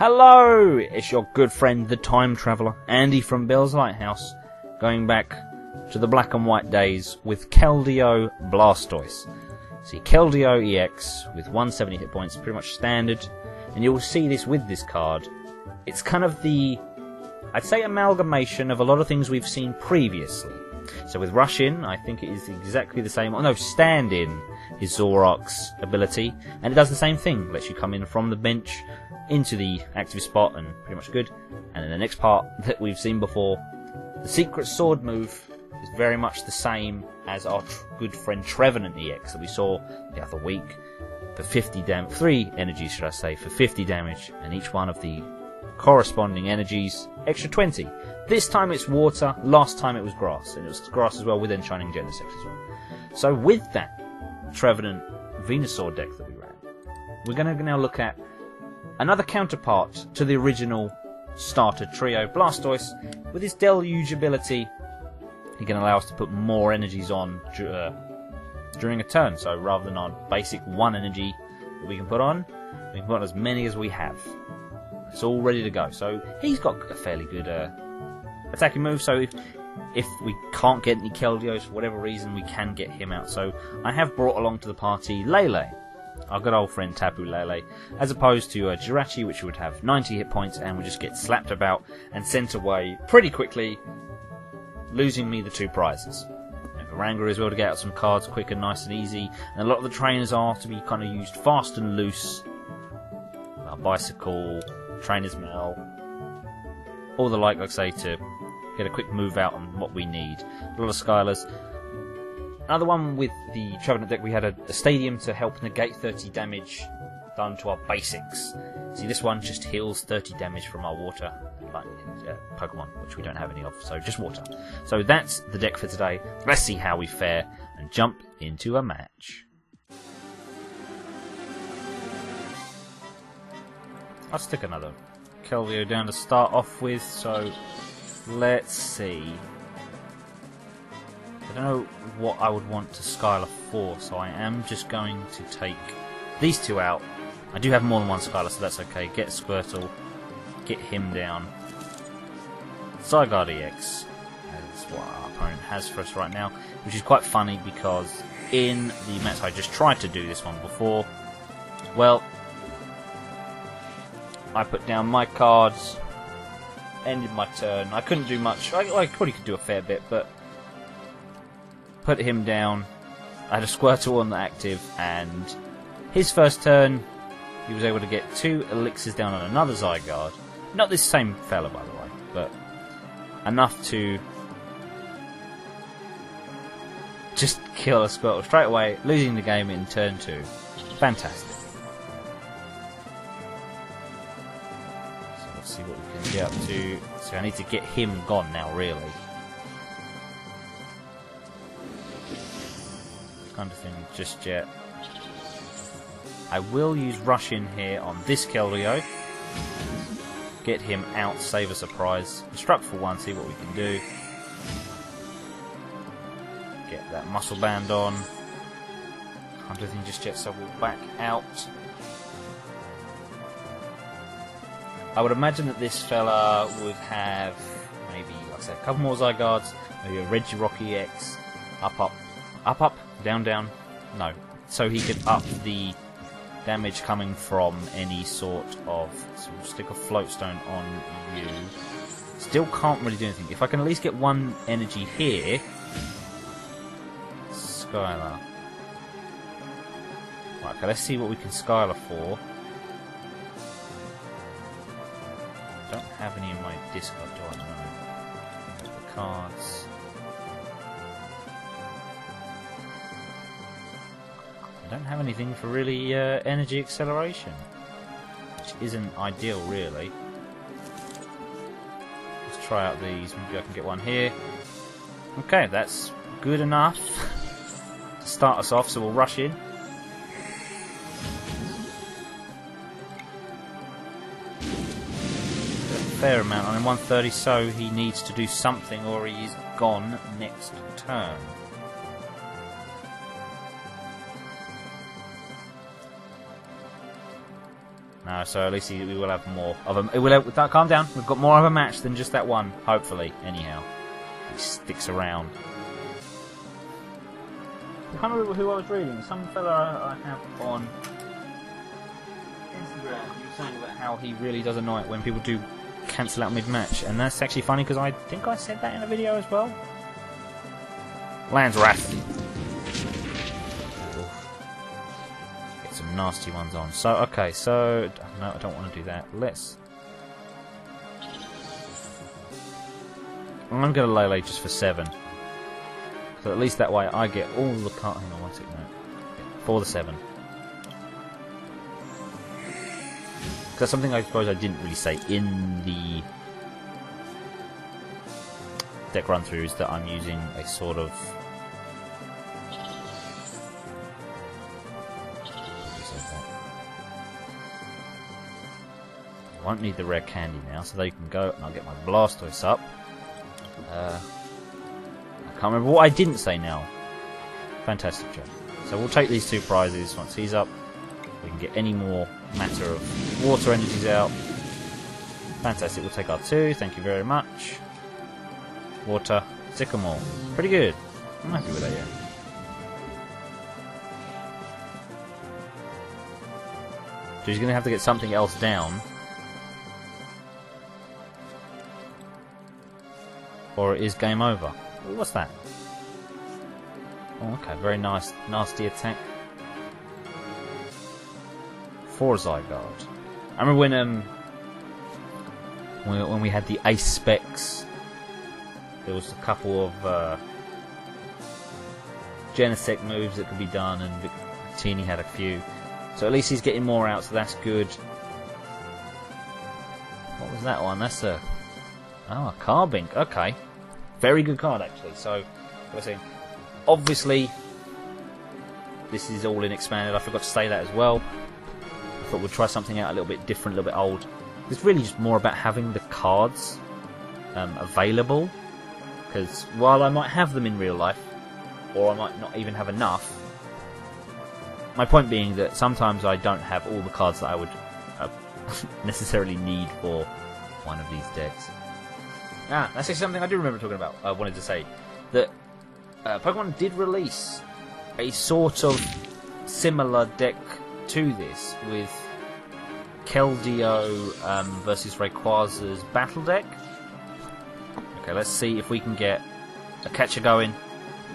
Hello! It's your good friend, the Time Traveller, Andy from Bill's Lighthouse, going back to the black and white days with Keldeo Blastoise. See, Keldeo-EX with 170 hit points, pretty much standard, and you'll see this with this card. It's kind of the, I'd say, amalgamation of a lot of things we've seen previously. So with Rush In, I think it is exactly the same. Oh no, Stand In is Zoroark's ability, and it does the same thing. Lets you come in from the bench into the active spot and pretty much good. And then the next part that we've seen before, the secret sword move is very much the same as our good friend Trevenant EX that we saw the other week for 50 damage, 3 energies should I say, for 50 damage, and each one of the corresponding energies extra 20. This time it's water, last time it was grass, and it was grass as well with Enchanting Genesect as well. So with that Trevenant Venusaur deck that we ran, we're going to now look at another counterpart to the original starter trio, Blastoise. With his Deluge ability, he can allow us to put more energies on during a turn. So rather than our basic 1 energy that we can put on, we can put on as many as we have. It's all ready to go. So he's got a fairly good attacking move. So if we can't get any Keldeos for whatever reason, we can get him out. So I have brought along to the party Lele, our good old friend Tapu Lele, as opposed to Jirachi, which would have 90 hit points and would just get slapped about and sent away pretty quickly, losing me the 2 prizes. And Oranguru is able to get out some cards quick and nice and easy, and a lot of the trainers are to be kind of used fast and loose. Bicycle, Trainers Mail, all the like I say, to get a quick move out on what we need. A lot of Skylas. Another one with the Trevenant deck, we had a stadium to help negate 30 damage done to our basics. See, this one just heals 30 damage from our water Pokemon, which we don't have any of, so just water. So that's the deck for today. Let's see how we fare and jump into a match. I'll stick another Keldeo down to start off with, so let's see. I don't know what I would want to Skyla for, so I am just going to take these 2 out. I do have more than 1 Skyla, so that's okay. Get Squirtle, get him down. Zygarde EX is what our opponent has for us right now, which is quite funny because in the match I just tried to do this one before, well, I put down my cards, ended my turn. I couldn't do much. I probably could do a fair bit, but put him down. I had a Squirtle on the active, and his first turn, he was able to get 2 elixirs down on another Zygarde. Not this same fella, by the way, but enough to just kill a Squirtle straight away, losing the game in turn 2. Fantastic. So let's see what we can get up to. So I need to get him gone now, really. Kind of thing just yet. I will use Rush In here on this Keldeo. Get him out, save a surprise. Instruct for 1, see what we can do. Get that muscle band on. Can't do anything just yet, so we'll back out. I would imagine that this fella would have maybe, like I said, a couple more Zygardes, maybe a Regirock EX, up, down, no. So he could up the damage coming from any sort of... So we'll stick a Float Stone on you. Still can't really do anything. If I can at least get 1 energy here... Skyla. Right, okay, let's see what we can Skyla for. Don't have any in my discard, do I? No. The cards... I don't have anything for really energy acceleration, which isn't ideal really. Let's try out these, maybe I can get 1 here. Okay, that's good enough to start us off, so we'll rush in. A fair amount on him, 130, so he needs to do something or he's gone next turn. So at least we will have more of them. Calm down. We've got more of a match than just that one, hopefully. Anyhow, he sticks around. I can't remember who I was reading. Some fella I have on Instagram. He was saying about how he really does annoy it when people do cancel out mid-match, and that's actually funny because I think I said that in a video as well. Lands Wrath. Get some nasty ones on. So okay, so no, I don't want to do that. I'm going to Lele just for 7. So at least that way I get all the cards. Hang on one second. For the 7. That's something I suppose I didn't really say in the deck run through, is that I'm using a sort of I won't need the rare candy now, so they can go and I'll get my Blastoise up. I can't remember what I didn't say now. Fantastic job. So we'll take these 2 prizes once he's up. We can get any more matter of water energies out. Fantastic, we'll take our 2, thank you very much. Water, Sycamore. Pretty good. I'm happy with that, yeah. So he's going to have to get something else down. Or it is game over. Ooh, what's that? Oh, okay, very nice, nasty attack. 4 Zygarde. I remember when we had the Ace specs, there was a couple of Genesect moves that could be done, and Victini had a few. So at least he's getting more out, so that's good. What was that one? That's a Carbink. Okay, very good card actually. So, what was I saying? Obviously, this is all in expanded. I forgot to say that as well. I thought we'd try something out a little bit different, a little bit old. It's really just more about having the cards available. Because while I might have them in real life, or I might not even have enough, my point being that sometimes I don't have all the cards that I would necessarily need for one of these decks. That's actually something I do remember talking about. I wanted to say that Pokemon did release a sort of similar deck to this with Keldeo versus Rayquaza's battle deck. Okay, let's see if we can get a catcher going.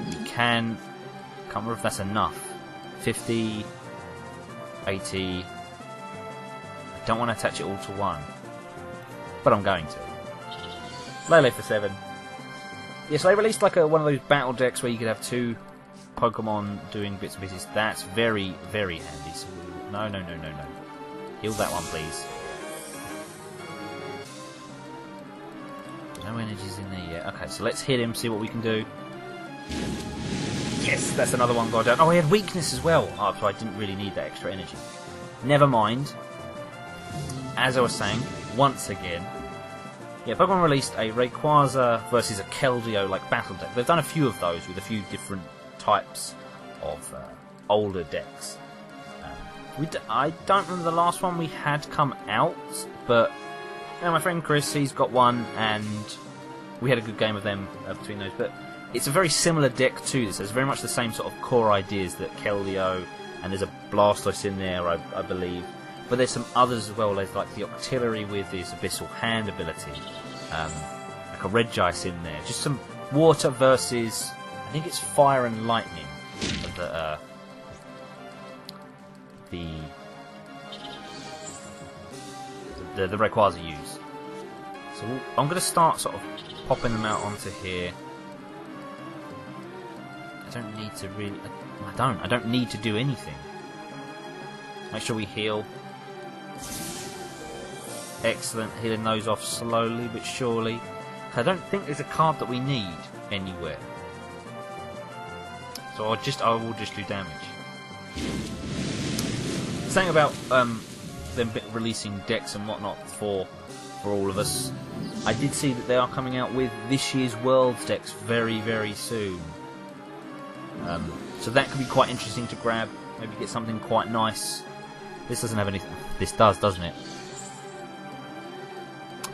We can. Can't remember if that's enough. 50, 80. I don't want to attach it all to one, but I'm going to. Lele for 7. Yes, they released like one of those battle decks where you could have 2 Pokemon doing bits and pieces. That's very, very handy. So no. Heal that one, please. No energies in there yet. Okay, so let's hit him, see what we can do. Yes, that's another one got down. Oh, he had weakness as well. Oh, so I didn't really need that extra energy. Never mind. As I was saying, once again, yeah, Pokemon released a Rayquaza versus a Keldeo like battle deck. They've done a few of those with a few different types of older decks. I don't remember the last one we had come out, but my friend Chris, he's got one, and we had a good game of them between those. But it's a very similar deck to this. It's very much the same sort of core ideas that Keldeo, and there's a Blastoise in there, I believe. But there's some others as well. There's like the Octillery with his Abyssal Hand ability, like a Regice in there. Just some water versus, I think it's fire and lightning that the Rayquaza use. So I'm going to start sort of popping them out onto here. I don't need to really. I don't need to do anything. Make sure we heal. Excellent, healing those off slowly but surely. I don't think there's a card that we need anywhere. So I will just do damage. Saying about them releasing decks and whatnot for all of us, I did see that they are coming out with this year's Worlds decks very, very soon. So that could be quite interesting to grab. Maybe get something quite nice This doesn't have anything. This does, doesn't it?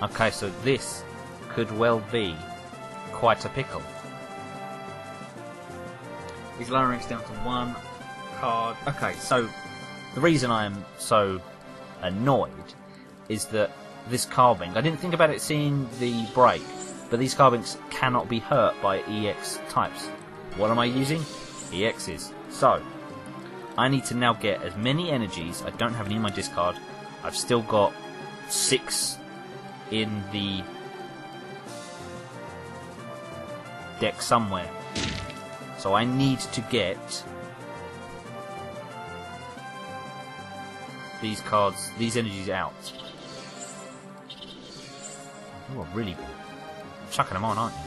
Okay, so this could well be quite a pickle. He's lowering us down to 1 card. Okay, so the reason I am so annoyed is that this Carbink, I didn't think about it seeing the break, but these Carbinks cannot be hurt by EX types. What am I using? EXs. So, I need to now get as many energies. I don't have any in my discard. I've still got 6 in the deck somewhere. So I need to get these cards, these energies out. You are really chucking them on, aren't you?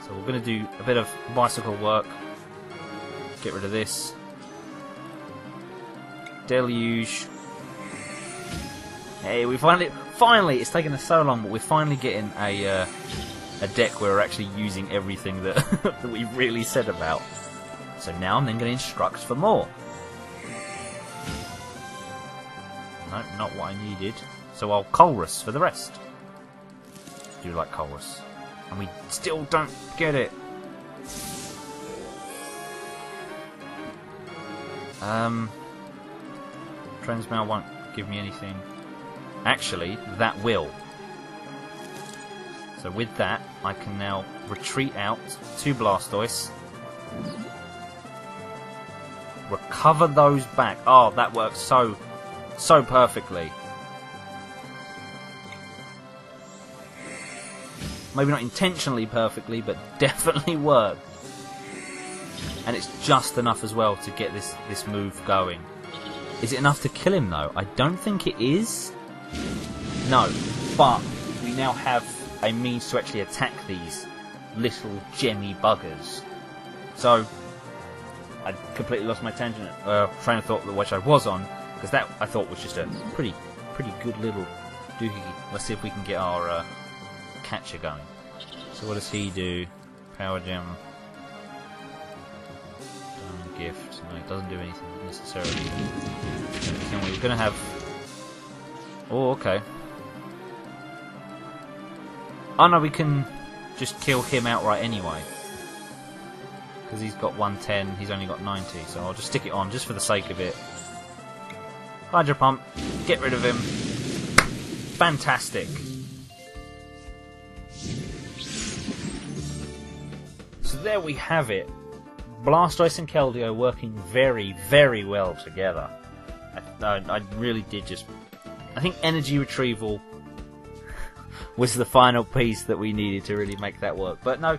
So we're going to do a bit of bicycle work. Get rid of this. Deluge. Hey, we finally, it's taken us so long, but we're finally getting a deck where we're actually using everything that, that we really said about. So now I'm then going to instruct for more. No, not what I needed. So I'll Colress for the rest. I do like Colress. And we still don't get it. Trainers Mail won't give me anything. Actually, that will. So with that, I can now retreat out to Blastoise. Recover those back. Oh, that works so perfectly. Maybe not intentionally perfectly, but definitely worked. And it's just enough as well to get this move going. Is it enough to kill him though? I don't think it is. No, but we now have a means to actually attack these little gemmy buggers. So, I completely lost my tangent, train of thought which I was on, because that I thought was just a pretty good little doohickey. Let's see if we can get our catcher going. So what does he do? Power gem. Diamond gift. No, it doesn't do anything necessarily. We're gonna have. Oh, okay. Oh no, we can just kill him outright anyway. Because he's got 110, he's only got 90, so I'll just stick it on just for the sake of it. Hydro Pump, get rid of him. Fantastic. So there we have it. Blastoise and Keldeo working very, very well together. I really did just... I think Energy Retrieval was the final piece that we needed to really make that work. But no,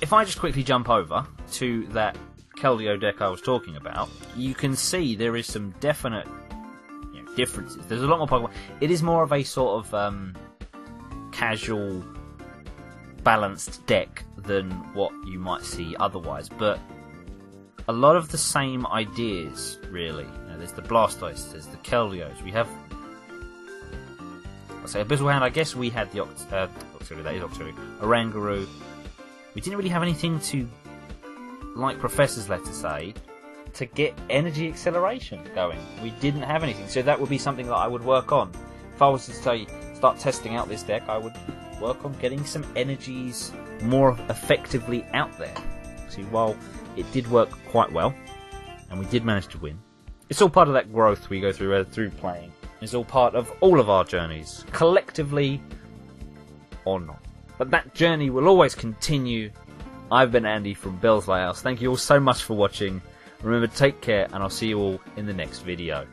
if I just quickly jump over to that Keldeo deck I was talking about, you can see there is some definite differences. There's a lot more Pokemon. It is more of a sort of casual, balanced deck than what you might see otherwise. But a lot of the same ideas, really. There's the Blastoise, there's the Keldeos. We have... I'll say Abyssal Hand, I guess we had the Octillery, that is Octillery. Oranguru. We didn't really have anything to, like Professor's letter say, to get energy acceleration going. We didn't have anything, so that would be something that I would work on. If I was to say, start testing out this deck, I would work on getting some energies more effectively out there. See, while it did work quite well, and we did manage to win, it's all part of that growth we go through playing. It's all part of all of our journeys, collectively or not. But that journey will always continue. I've been Andy from Bell's Lighthouse. Thank you all so much for watching. Remember, take care, and I'll see you all in the next video.